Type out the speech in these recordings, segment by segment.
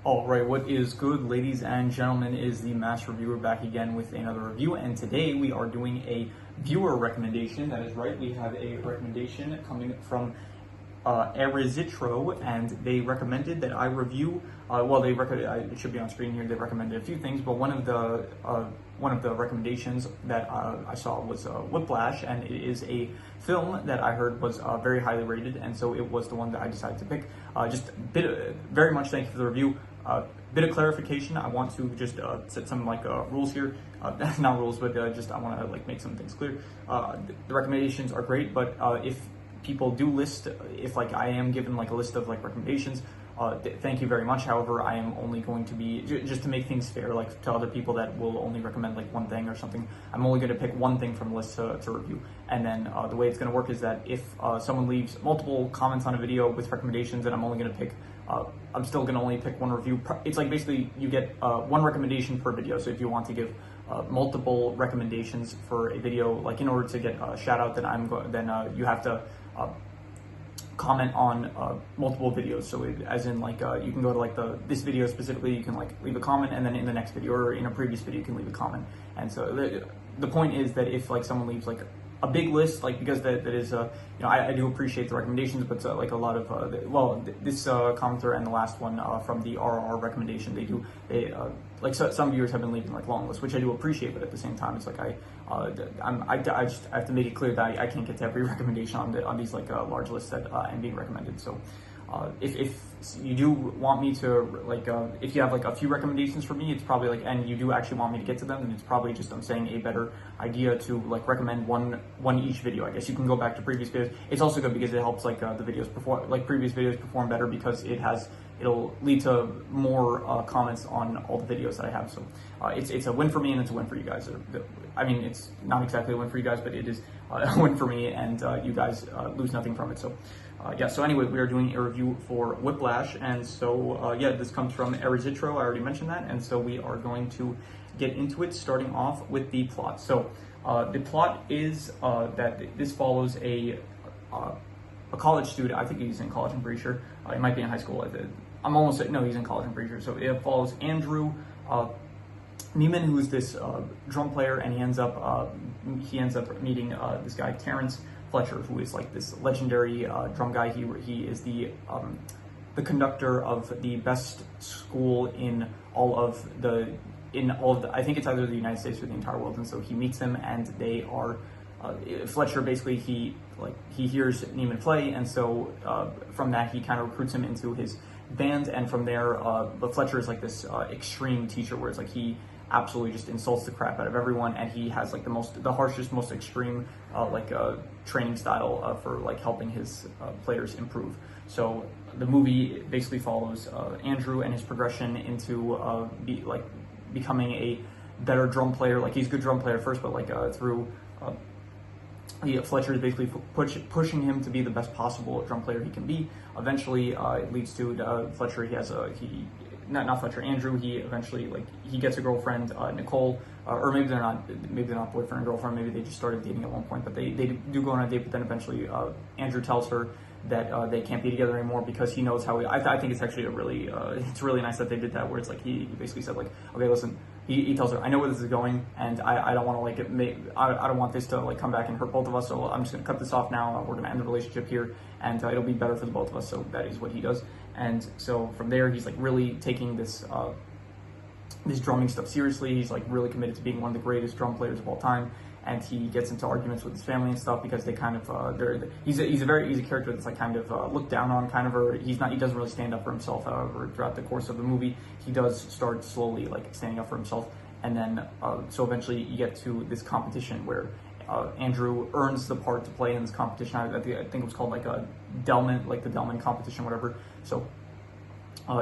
All right, what is good, ladies and gentlemen, is the Master Reviewer back again with another review, and today we are doing a viewer recommendation. That is right, we have a recommendation coming from Erizitro, and they recommended that I review. It should be on screen here. They recommended a few things, but one of the recommendations that I saw was Whiplash, and it is a film that I heard was very highly rated, and so it was the one that I decided to pick. Very much thank you for the review. Bit of clarification. I want to just set some rules here. Not rules, but just I want to make some things clear. The recommendations are great, but if people do list, if I am given a list of recommendations, thank you very much. However, I am only going to be, just to make things fair, to other people that will only recommend one thing or something, I'm only going to pick one thing from the list to review. And then the way it's going to work is that if someone leaves multiple comments on a video with recommendations, then I'm only going to pick, I'm still going to only pick one review. It's basically you get one recommendation per video. So if you want to give multiple recommendations for a video, in order to get a shout out, then you have to comment on multiple videos. So you can go to this video specifically, you can leave a comment, and then in the next video or in a previous video you can leave a comment. And so the point is that if someone leaves a big list, because that is I do appreciate the recommendations, but a lot of this commenter and the last one from the RR recommendation, some viewers have been leaving long lists, which I do appreciate, but at the same time it's I just have to make it clear that I can't get to every recommendation on these large lists that am being recommended. So if you do want me to if you have a few recommendations for me, it's probably and you do actually want me to get to them, then it's probably just I'm saying a better idea to recommend one each video. I guess you can go back to previous videos. It's also good because it helps the videos perform, previous videos perform better, because it'll lead to more comments on all the videos that I have. So it's a win for me, and it's a win for you guys. I mean, it's not exactly a win for you guys, but it is a win for me, and you guys lose nothing from it. So so anyway, we are doing a review for Whiplash, and so this comes from Erizitro. I already mentioned that, and so we are going to get into it, starting off with the plot. So the plot is that this follows a college student. I think he's in college, I'm pretty sure. He might be in high school. No, he's in college, I'm pretty sure. So it follows Andrew Neiman, who is this drum player, and he ends up meeting this guy Terrence Fletcher, who is this legendary drum guy. He is the conductor of the best school in all of the I think it's either the United States or the entire world. And so he meets him, and they are Fletcher basically he hears Neiman play, and so from that he kind of recruits him into his band, and from there but Fletcher is this extreme teacher, where it's he absolutely just insults the crap out of everyone, and he has the harshest, most extreme training style for helping his players improve. So the movie basically follows Andrew and his progression into becoming a better drum player. He's a good drum player first, but through Fletcher is basically pushing him to be the best possible drum player he can be. Eventually it leads to Fletcher. Andrew, he eventually he gets a girlfriend, Nicole, or maybe they're not boyfriend and girlfriend, maybe they just started dating at one point, but they do go on a date. But then eventually Andrew tells her that they can't be together anymore, because he knows how I think it's actually it's really nice that they did that, where it's he basically said okay, listen, he tells her, I know where this is going, and I don't want to I don't want this to come back and hurt both of us, so I'm just gonna cut this off now. We're gonna end the relationship here, and it'll be better for the both of us. So that is what he does. And so from there, he's really taking this drumming stuff seriously. He's really committed to being one of the greatest drum players of all time. And he gets into arguments with his family and stuff, because they kind of he's a character that's kind of looked down on, or he doesn't really stand up for himself. However, throughout the course of the movie, he does start slowly standing up for himself. And then so eventually you get to this competition where Andrew earns the part to play in this competition. I think it was called a Delman, the Delman competition, whatever. So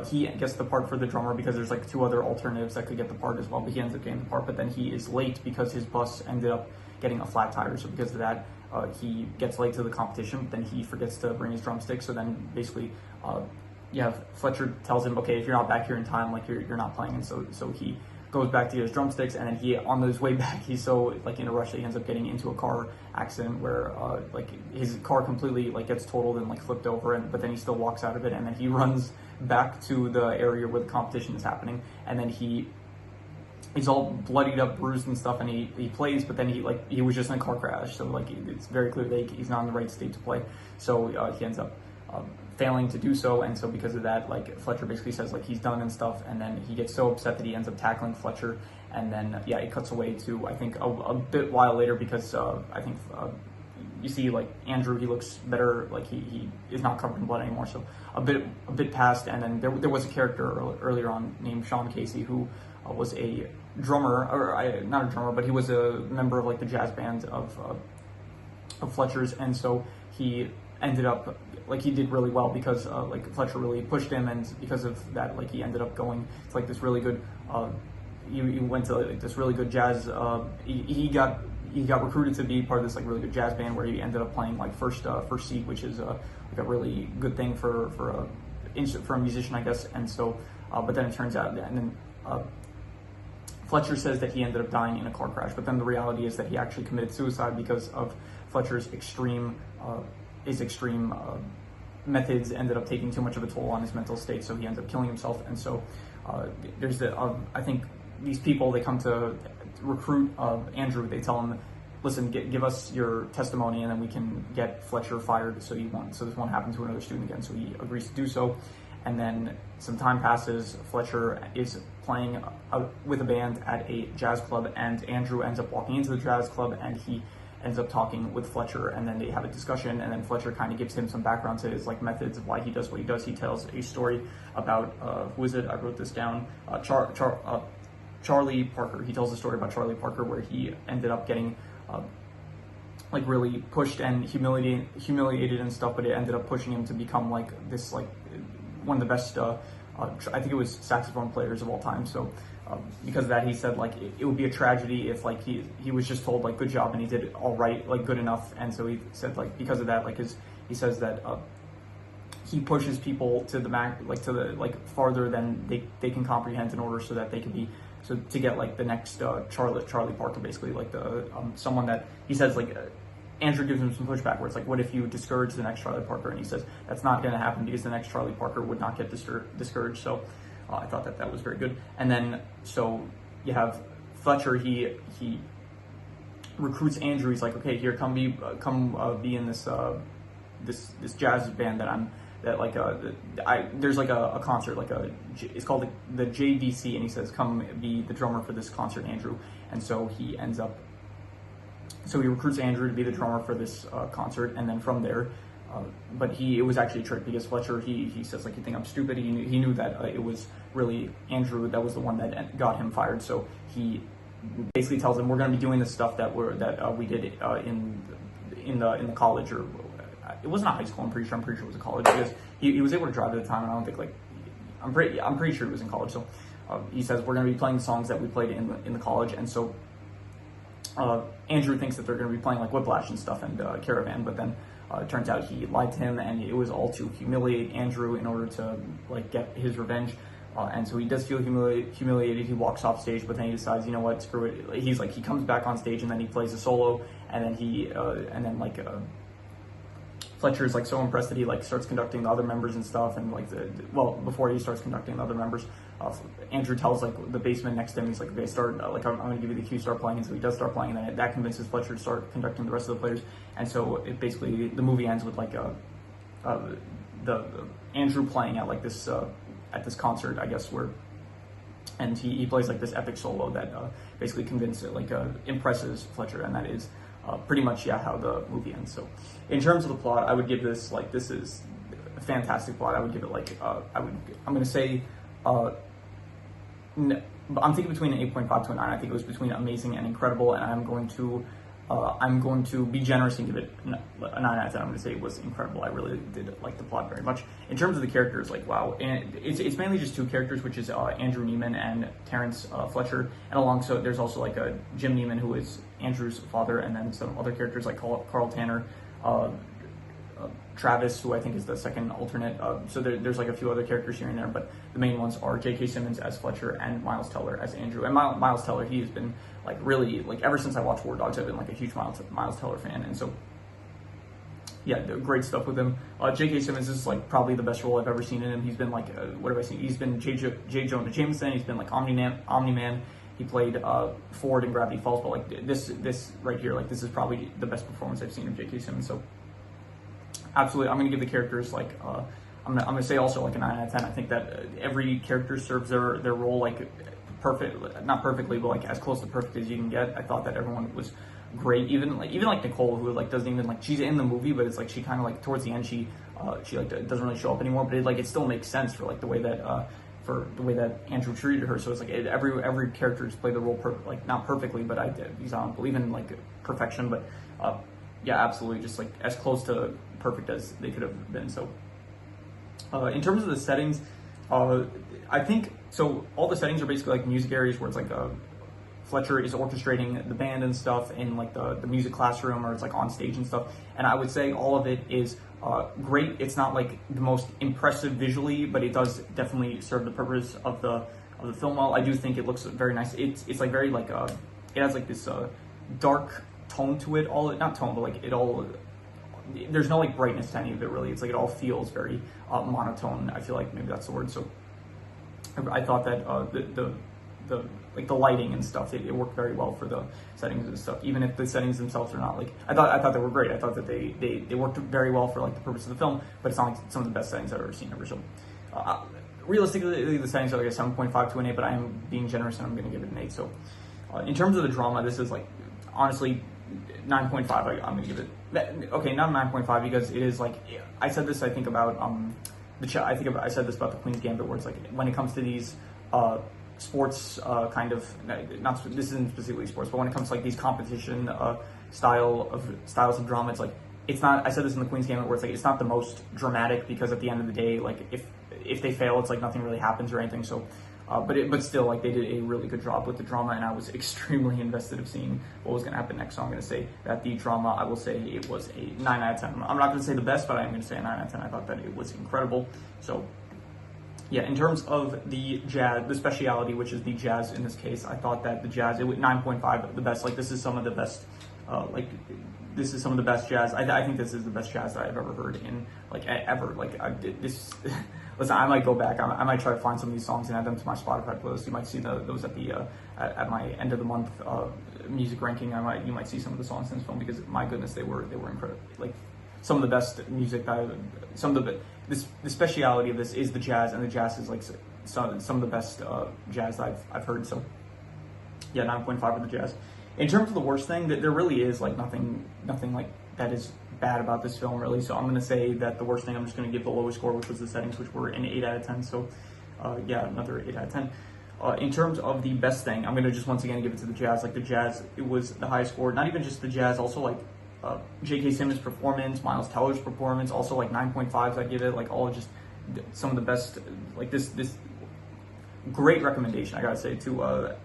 he gets the part for the drummer, because there's two other alternatives that could get the part as well, but he ends up getting the part. But then he is late because his bus ended up getting a flat tire. So because of that, he gets late to the competition, but then he forgets to bring his drumsticks. So then basically Fletcher tells him, okay, if you're not back here in time, you're not playing. And so he goes back to get his drumsticks, and then on his way back, he's so in a rush that he ends up getting into a car accident where his car completely gets totaled and flipped over, but then he still walks out of it, and then he runs back to the area where the competition is happening, and then he's all bloodied up, bruised and stuff, and he plays, but then he was just in a car crash, so like it's very clear that he's not in the right state to play, so he ends up failing to do so, and so because of that, like Fletcher basically says like he's done and stuff, and then he gets so upset that he ends up tackling Fletcher, and then yeah, it cuts away to I think a bit while later, because I think you see like Andrew, he looks better, like he is not covered in blood anymore, so a bit past, and then there was a character earlier on named Sean Casey who was a drummer, or not a drummer, but he was a member of like the jazz band of Fletcher's, and so he ended up like he did really well because like Fletcher really pushed him, and because of that, like he ended up going to like this really good he went to like this really good jazz he got recruited to be part of this like really good jazz band where he ended up playing like first seat, which is like a really good thing for a musician, I guess. And so but then it turns out, and then Fletcher says that he ended up dying in a car crash, but then the reality is that he actually committed suicide because of Fletcher's extreme methods ended up taking too much of a toll on his mental state, so he ended up killing himself. And so there's I think these people, they come to recruit Andrew. They tell him, listen, give us your testimony, and then we can get Fletcher fired, so this won't happen to another student again. So he agrees to do so. And then some time passes. Fletcher is playing with a band at a jazz club, and Andrew ends up walking into the jazz club, and he ends up talking with Fletcher, and then they have a discussion, and then Fletcher kind of gives him some background to his like methods of why he does what he does. He tells a story about who is it? I wrote this down. Charlie Parker. He tells a story about Charlie Parker where he ended up getting like really pushed and humiliated and stuff, but it ended up pushing him to become like this like one of the best I think it was saxophone players of all time. So because of that, he said like it would be a tragedy if like he was just told like good job and he did it all right, like good enough. And so he said like because of that, like he says that he pushes people to the max, like to the like farther than they can comprehend in order so that they can be to get like the next Charlie Parker, basically like the someone that he says like Andrew gives him some pushback where it's like, what if you discourage the next Charlie Parker? And he says that's not going to happen because the next Charlie Parker would not get discouraged. So I thought that was very good. And then so you have Fletcher. He recruits Andrew. He's like, okay, here, come be in this this jazz band there's like a concert, like it's called the JVC, and he says come be the drummer for this concert, Andrew. And so he recruits Andrew to be the drummer for this concert, and then from there, but it was actually a trick because Fletcher, he says like, you think I'm stupid? He knew that it was really Andrew that was the one that got him fired. So he basically tells him, we're going to be doing this stuff that we did in the college, or it wasn't a high school. I'm pretty sure it was a college because he was able to drive at the time, and I don't think like I'm pretty sure he was in college. So he says we're going to be playing songs that we played in the college, and so Andrew thinks that they're going to be playing like Whiplash and stuff and Caravan, but then it turns out he lied to him, and it was all to humiliate Andrew in order to like get his revenge. And so he does feel humiliated. He walks off stage, but then he decides, you know what, screw it. He comes back on stage, and then he plays a solo, and then Fletcher is like so impressed that he like starts conducting the other members and stuff, and like before he starts conducting the other members, Andrew tells like the bassman next to him, he's like, okay, start like I'm going to give you the cue, start playing. And so he does start playing, and then that convinces Fletcher to start conducting the rest of the players. And so it basically, the movie ends with like the Andrew playing at like this at this concert, I guess, and he plays like this epic solo that basically impresses Fletcher, and that is pretty much how the movie ends. So in terms of the plot, I would give this like, this is a fantastic plot. I would give it like I'm going to say I'm thinking between an 8.5 to a 9. I think it was between amazing and incredible, and I'm going to be generous and give it a 9 out of 10. I'm going to say it was incredible. I really did like the plot very much. In terms of the characters, like wow, and it's mainly just two characters, which is Andrew Neiman and Terrence Fletcher, and so there's also like a Jim Neiman, who is Andrew's father, and then some other characters like Carl Tanner, Travis, who I think is the second alternate. So there's like a few other characters here and there, but the main ones are J.K. Simmons as Fletcher and Miles Teller as Andrew. And Miles Teller, he has been like really, like ever since I watched War Dogs, I've been like a huge Miles Teller fan. And so yeah, great stuff with him. J.K. Simmons is like probably the best role I've ever seen in him. He's been like, what have I seen? He's been J. Jonah Jameson. He's been like Omni-Man. He played Ford in Gravity Falls. But like this right here, like this is probably the best performance I've seen of J.K. Simmons. So absolutely, I'm gonna give the characters like I'm gonna say also like a 9 out of 10. I think that every character serves their role like not perfectly, but like as close to perfect as you can get. I thought that everyone was great, even like Nicole, who like doesn't even like, she's in the movie, but it's like she kind of like towards the end she like doesn't really show up anymore, but it still makes sense for like the way that Andrew treated her. So it's like every character just played the role like not perfectly, but I don't believe in like perfection, but yeah, absolutely, just like as close to perfect as they could have been. So in terms of the settings, I think so all the settings are basically like music areas where it's like Fletcher is orchestrating the band and stuff in like the music classroom, or it's like on stage and stuff. And I would say all of it is great. It's not like the most impressive visually, but it does definitely serve the purpose of the film well. I do think it looks very nice. It's like very like it has like this dark tone to it. Not tone, but like it all. There's no like brightness to any of it really. It's like it all feels very monotone. I feel like maybe that's the word. So I thought that the lighting and stuff, it worked very well for the settings and stuff, even if the settings themselves are not like, I thought they were great. I thought that they worked very well for like the purpose of the film, but it's not like some of the best settings I've ever seen ever. So realistically, the settings are like a 7.5 to an 8, but I am being generous and I'm going to give it an 8. So in terms of the drama, this is like, honestly, 9.5. I'm going to give it, okay, not 9.5, because it is like, I said this, I think about, I said this about the Queen's Gambit, where it's like, when it comes to these, sports kind of, not this isn't specifically sports, but when it comes to like these competition styles of drama, it's like, it's not, I said this in the Queen's Gambit, where it's like, it's not the most dramatic, because at the end of the day, like if they fail, it's like nothing really happens or anything. So but still, like, they did a really good job with the drama, and I was extremely invested of seeing what was going to happen next. So I'm going to say that the drama, I will say it was a 9 out of 10. I'm not going to say the best, but I'm going to say a 9 out of 10. I thought that it was incredible. So yeah, in terms of the jazz, the speciality, which is the jazz in this case, I thought that the jazz, it was 9.5, the best. Like, this is some of the best, this is some of the best jazz. I think this is the best jazz that I've ever heard in, like, ever. Like, I did this, listen, I might go back, I might try to find some of these songs and add them to my Spotify playlist. You might see those at the, at my end of the month music ranking. You might see some of the songs in this film, because my goodness, they were incredible. Like, some of the best music the speciality of this is the jazz, and the jazz is like some of the best jazz I've heard. So yeah, 9.5 for the jazz. In terms of the worst thing, that there really is like nothing like that is bad about this film really. So I'm going to say that the worst thing, I'm just going to give the lowest score, which was the settings, which were an 8 out of 10. So yeah, another 8 out of 10. In terms of the best thing, I'm going to just once again give it to the jazz. Like, the jazz, it was the highest score. Not even just the jazz, also like J.K. Simmons' performance, Miles Teller's performance, also like 9.5s. I give it, like, all just some of the best. Like, this great recommendation, I gotta say, to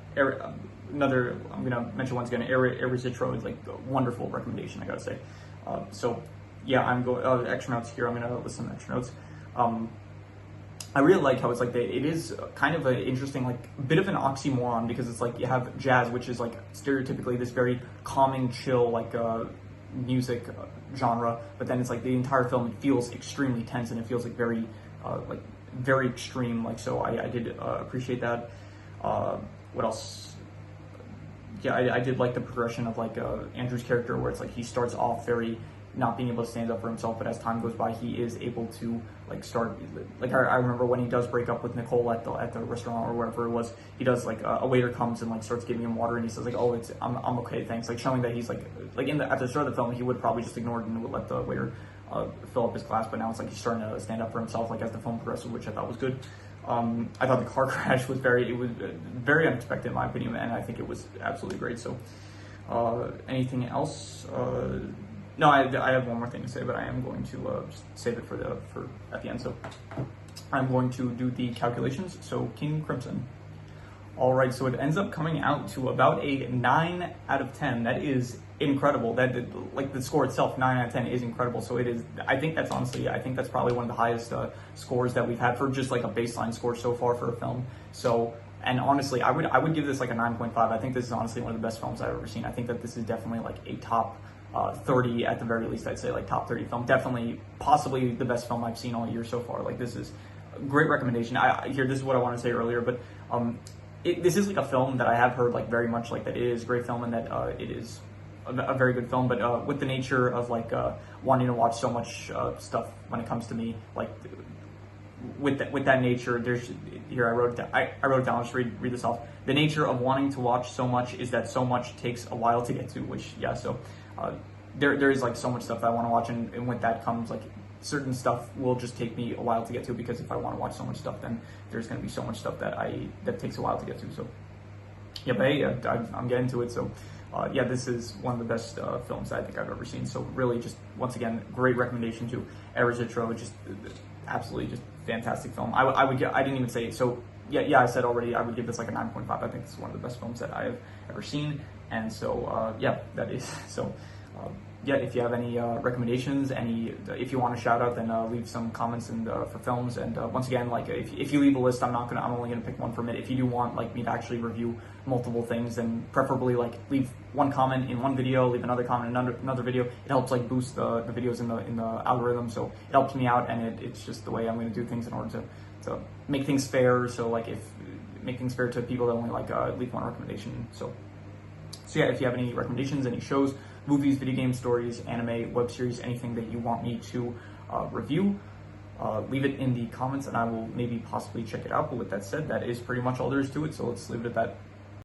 another. I'm gonna mention once again, Erizitro is like a wonderful recommendation, I gotta say. So yeah, I'm going extra notes here. I'm gonna list some extra notes. I really like how it's like it is kind of an interesting, like, bit of an oxymoron, because it's like you have jazz, which is like stereotypically this very calming, chill, like music genre, but then it's like the entire film, it feels extremely tense, and it feels like very extreme. Like, so I did appreciate that. What else? Yeah, I did like the progression of like Andrew's character, where it's like he starts off very not being able to stand up for himself, but as time goes by, he is able to like start, like, I remember when he does break up with Nicole at the restaurant or whatever it was, he does like a waiter comes and like starts giving him water, and he says like, oh, I'm okay, thanks, like showing that he's like at the start of the film, he would probably just ignore it and would let the waiter fill up his glass, but now it's like he's starting to stand up for himself, like, as the film progresses, which I thought was good. I thought the car crash was very unexpected in my opinion, and I think it was absolutely great. So anything else? No, I have one more thing to say, but I am going to just save it for at the end. So I'm going to do the calculations. So King Crimson. All right, so it ends up coming out to about a 9 out of 10. That is incredible. Like, the score itself, 9 out of 10 is incredible. So it is. I think that's probably one of the highest scores that we've had for just like a baseline score so far for a film. So. And honestly, I would give this like a 9.5. I think this is honestly one of the best films I've ever seen. I think that this is definitely like a top 30 at the very least. I'd say like top 30 film. Definitely, possibly the best film I've seen all year so far. Like this is a great recommendation. This is what I want to say earlier, but this is like a film that I have heard like very much like that it is a great film and that it is a very good film. But with the nature of like wanting to watch so much stuff when it comes to me, like with that nature, there's here I wrote it down. I wrote it down. I'll just read this off. The nature of wanting to watch so much is that so much takes a while to get to. Which so there is like so much stuff that I want to watch, and with that comes like certain stuff will just take me a while to get to, because if I want to watch so much stuff, then there's going to be so much stuff that takes a while to get to. So yeah, but hey, I'm getting to it. So this is one of the best films I think I've ever seen. So really, just once again, great recommendation to Erizitro. Just absolutely just fantastic film. I didn't even say it. So I said already I would give this like a 9.5. I think it's one of the best films that I have ever seen. And so that is so. If you have any recommendations, if you want to shout out, then leave some comments and for films. And once again, like if you leave a list, I'm only gonna pick one from it. If you do want like me to actually review multiple things, then preferably like leave one comment in one video, leave another comment in another video. It helps like boost the videos in the algorithm, so it helps me out, and it's just the way I'm gonna do things in order to make things fair. So like make things fair to people that only like leave one recommendation. So if you have any recommendations, any shows, movies, video game stories, anime, web series, anything that you want me to review, leave it in the comments and I will maybe possibly check it out. But with that said, that is pretty much all there is to it. So let's leave it at that.